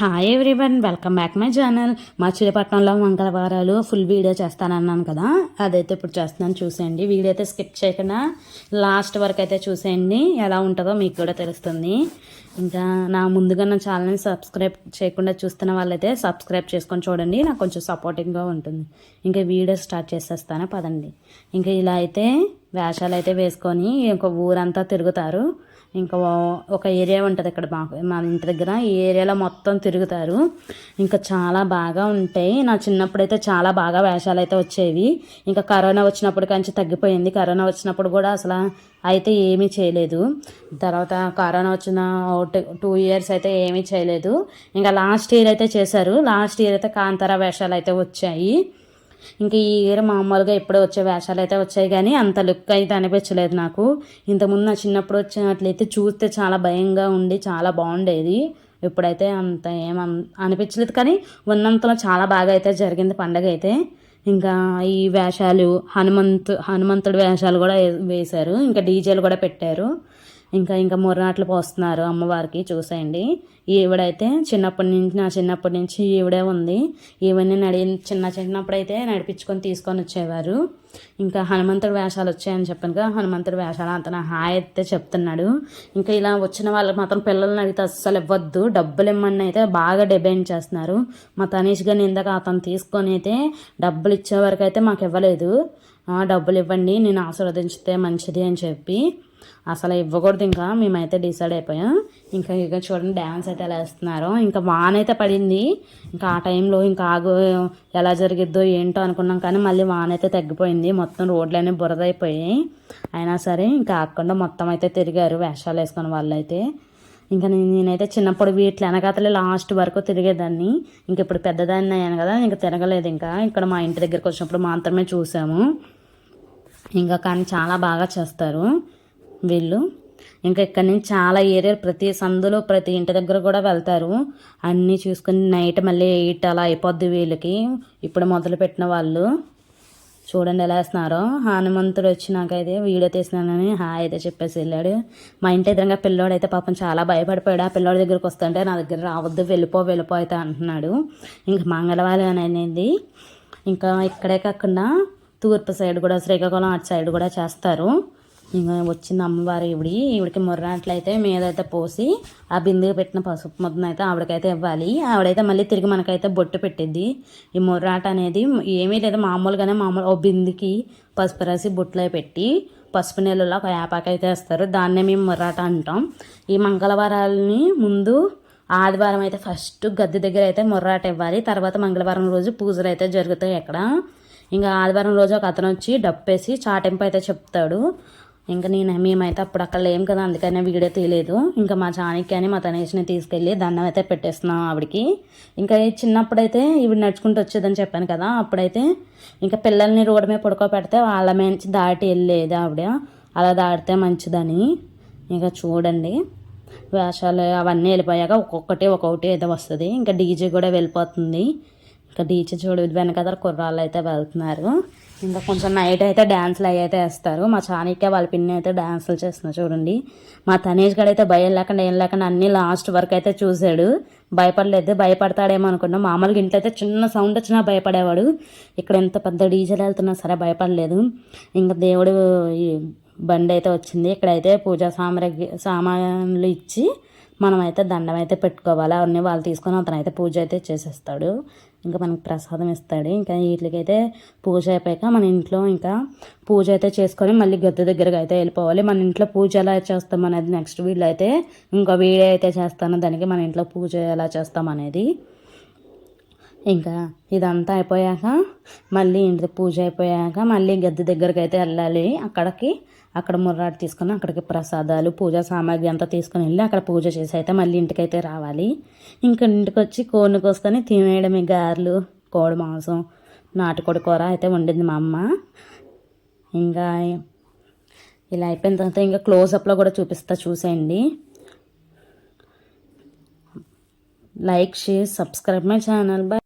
Hi everyone, welcome back my channel. మచిలీపట్నంలో మంగళవారాలు full video చేస్తానన్నాను కదా, అదైతే ఇప్పుడు చేస్తున్నాను. చూసేయండి, వీడియో అయితే స్కిప్ చేయకుండా లాస్ట్ వరకు అయితే చూసేయండి. ఎలా ఉంటుందో మీకు కూడా తెలుస్తుంది. ఇంకా ముందుగా నా ఛానల్ని సబ్స్క్రైబ్ చేయకుండా చూస్తున్న వాళ్ళైతే సబ్స్క్రైబ్ చేసుకొని చూడండి, నాకు కొంచెం సపోర్టింగ్గా ఉంటుంది. ఇంకా వీడియో స్టార్ట్ చేసేస్తాను పదండి. ఇంకా ఇలా అయితే వేషాలు అయితే వేసుకొని ఇంకా ఊరంతా తిరుగుతారు. ఇంకా ఒక ఏరియా ఉంటుంది ఇక్కడ మా ఇంటి దగ్గర. ఈ ఏరియాలో మొత్తం తిరుగుతారు. ఇంకా చాలా బాగా ఉంటాయి. నా చిన్నప్పుడు అయితే చాలా బాగా వేషాలు అయితే వచ్చేవి. ఇంకా కరోనా వచ్చినప్పుడు కంచి తగ్గిపోయింది. కరోనా వచ్చినప్పుడు కూడా అసలు అయితే ఏమీ చేయలేదు. తర్వాత కరోనా వచ్చిన 2 years అయితే ఏమీ చేయలేదు. ఇంకా లాస్ట్ ఇయర్ అయితే చేశారు. లాస్ట్ ఇయర్ అయితే కాంతారా వేషాలు అయితే వచ్చాయి. ఇంక ఈ ఇయర్ మామూలుగా ఎప్పుడో వచ్చే వేషాలు అయితే వచ్చాయి, కానీ అంత లుక్ అయితే అనిపించలేదు నాకు. ఇంతకుముందు నా చిన్నప్పుడు వచ్చినట్లయితే చూస్తే చాలా భయంగా ఉండి చాలా బాగుండేది. ఇప్పుడైతే అంత అనిపించలేదు, కానీ ఉన్నంతలో చాలా బాగా అయితే జరిగింది పండగ అయితే. ఇంకా ఈ వేషాలు హనుమంతుడి వేషాలు కూడా వేశారు. ఇంకా డీజేలు కూడా పెట్టారు. ఇంకా ముర్రాట్లు పోస్తున్నారు అమ్మవారికి. చూసేయండి, ఈవిడైతే నా చిన్నప్పటి నుంచి ఈవిడే ఉంది. ఈవిడ్ని చిన్నప్పుడైతే నడిపించుకొని తీసుకొని వచ్చేవారు. ఇంకా హనుమంతుడి వేషాలు వచ్చాయని చెప్పాను కదా, హనుమంతుడి వేషాలు అతను హాయ్ అయితే చెప్తున్నాడు. ఇంకా ఇలా వచ్చిన వాళ్ళకి మాత్రం పిల్లల్ని అడిగితే అస్సలు ఇవ్వద్దు, డబ్బులు ఇమ్మని అయితే బాగా డిమాండ్ చేస్తున్నారు. మా తనీష్ గారిని ఇందాక అతను తీసుకొని అయితే డబ్బులు ఇచ్చే వరకు అయితే మాకు ఇవ్వలేదు. డబ్బులు ఇవ్వండి, నేను ఆశీర్వదించితే మంచిది అని చెప్పి అసలు ఇవ్వకూడదు. ఇంకా మేమైతే డిసైడ్ అయిపోయాం. ఇంకా చూడండి డ్యాన్స్ అయితే ఎలా వేస్తున్నారో. ఇంకా వాన అయితే పడింది. ఇంకా ఆ టైంలో ఇంకా ఎలా జరిగిద్దో ఏంటో అనుకున్నాం, కానీ మళ్ళీ వాన అయితే తగ్గిపోయింది. మొత్తం రోడ్లన్నీ బురదైపోయాయి. అయినా సరే ఇంకా ఆకుండా మొత్తం అయితే తిరిగారు వేషాలు వేసుకున్న వాళ్ళు అయితే. ఇంకా నేనైతే చిన్నప్పుడు వీటి వెనకాతలే లాస్ట్ వరకు తిరిగేదాన్ని. ఇంక ఇప్పుడు పెద్దదాన్ని అయ్యాను కదా, ఇంకా తిరగలేదు. ఇంకా ఇక్కడ మా ఇంటి దగ్గరికి వచ్చినప్పుడు మాత్రమే చూసాము. ఇంకా కానీ చాలా బాగా చేస్తారు వీళ్ళు. ఇంకా ఇక్కడ నుంచి చాలా ఏరియాలు ప్రతి సందులో ప్రతి ఇంటి దగ్గర కూడా వెళ్తారు. అన్నీ చూసుకుని నైట్ మళ్ళీ 8 అలా అయిపోద్ది వీళ్ళకి. ఇప్పుడు మొదలు పెట్టిన వాళ్ళు చూడండి ఎలా వేస్తున్నారో. హనుమంతుడు వచ్చినాకైతే వీడియో తీసినానని హాయ్ అయితే చెప్పేసి వెళ్ళాడు. మా ఇంటి ఎదురుగా పిల్లోడు అయితే పాపం చాలా భయపడిపోయాడు. ఆ పిల్లోడి దగ్గరికి వస్తుంటే నా దగ్గర రావద్దు, వెళ్ళిపో అయితే అంటున్నాడు. ఇంకా మంగళవారం అనేది ఇంకా ఇక్కడే కాకుండా తూర్పు సైడ్ కూడా శ్రీకాకుళం అటు సైడ్ కూడా చేస్తారు. ఇంకా వచ్చింది అమ్మవారు ఈవిడికి ముర్రాట్లు అయితే మీదైతే పోసి ఆ బిందుకు పెట్టిన పసుపు ముద్దను అయితే ఆవిడకైతే ఇవ్వాలి. ఆవిడైతే మళ్ళీ తిరిగి మనకైతే బొట్టు పెట్టిద్ది. ఈ ముర్రాట అనేది ఏమీ లేదు, మామూలుగానే ఓ బిందుకి పసుపు రాసి బొట్టులో పెట్టి పసుపు నీళ్ళలో ఒక యాపాకైతే వేస్తారు. దాన్నే మేము ముర్రాట అంటాం. ఈ మంగళవారాలని ముందు ఆదివారం అయితే ఫస్ట్ గద్దె దగ్గర అయితే ముర్రాట ఇవ్వాలి. తర్వాత మంగళవారం రోజు పూజలు అయితే జరుగుతాయి అక్కడ. ఇంకా ఆదివారం రోజు ఒక అతను వచ్చి డప్పేసి చాటింపు అయితే చెప్తాడు. ఇంకా మేమైతే అప్పుడు అక్కడ లేం కదా, అందుకనే వీడియో తీయలేదు. ఇంకా మా చాణక్యాన్ని మా తనేష్ని తీసుకెళ్ళి దండం అయితే పెట్టేస్తున్నాం ఆవిడకి. ఇంకా చిన్నప్పుడైతే ఇవి నడుచుకుంటూ వచ్చేదని చెప్పాను కదా, అప్పుడైతే ఇంకా పిల్లల్ని రోడ్డు మీద పడుకోబెడితే వాళ్ళ మంచి దాటి వెళ్ళేది ఆవిడ. అలా దాటితే మంచిదని. ఇంకా చూడండి వేషాలు అవన్నీ వెళ్ళిపోయాక ఒక్కొక్కటి ఏదో వస్తుంది. ఇంకా డీజే కూడా వెళ్ళిపోతుంది. ఇంకా డీజే చూడు వెనకదర కుర్రాళ్ళు అయితే వెళ్తున్నారు. ఇంకా కొంచెం నైట్ అయితే డ్యాన్సులు అయితే వేస్తారు. మా చాణక్య వాళ్ళ పిన్ని అయితే డ్యాన్సులు చేస్తున్నారు చూడండి. మా తనేష్ గడ అయితే భయం లేకుండా ఏం లేకుండా అన్ని లాస్ట్ వరకు అయితే చూశాడు. భయపడలేదు. భయపడతాడేమో అనుకున్నాం. మామూలుగా ఇంట్లో అయితే చిన్న సౌండ్ వచ్చినా భయపడేవాడు. ఇక్కడ ఎంత పెద్ద డీజేలు వెళ్తున్నా సరే భయపడలేదు. ఇంకా దేవుడు బండి అయితే వచ్చింది. ఇక్కడైతే పూజా సామాన్లు ఇచ్చి మనమైతే దండం అయితే పెట్టుకోవాలి. అవన్నీ వాళ్ళు తీసుకొని అతనైతే పూజ అయితే చేసేస్తాడు. ఇంకా మనకి ప్రసాదం ఇస్తాడు. ఇంకా వీటికైతే పూజ అయిపోయాక మన ఇంట్లో ఇంకా పూజ అయితే చేసుకొని మళ్ళీ గద్దె దగ్గరకు అయితే వెళ్ళిపోవాలి. మన ఇంట్లో పూజ ఎలా చేస్తాం అనేది నెక్స్ట్ వీడియో అయితే ఇంకో వీడియో అయితే చేస్తాను, దానికి మన ఇంట్లో పూజ ఎలా చేస్తాం అనేది. ఇంకా ఇదంతా అయిపోయాక మళ్ళీ ఇంటి పూజ అయిపోయాక మళ్ళీ గద్దె దగ్గరికి అయితే వెళ్ళాలి. అక్కడ ముర్రాటు తీసుకొని అక్కడికి ప్రసాదాలు పూజా సామాగ్రి అంతా తీసుకొని వెళ్ళి అక్కడ పూజ చేసి అయితే మళ్ళీ ఇంటికైతే రావాలి. ఇంకా ఇంటికి వచ్చి కోడిని కోసుకొని తినేయడమే. గారెలు, కోడి మాంసం, నాటుకోడి కూర అయితే వండింది మా అమ్మ. ఇంకా ఇలా అయిపోయిన తర్వాత ఇంకా క్లోజప్లో కూడా చూసేయండి. Like, share, subscribe my channel. Bye.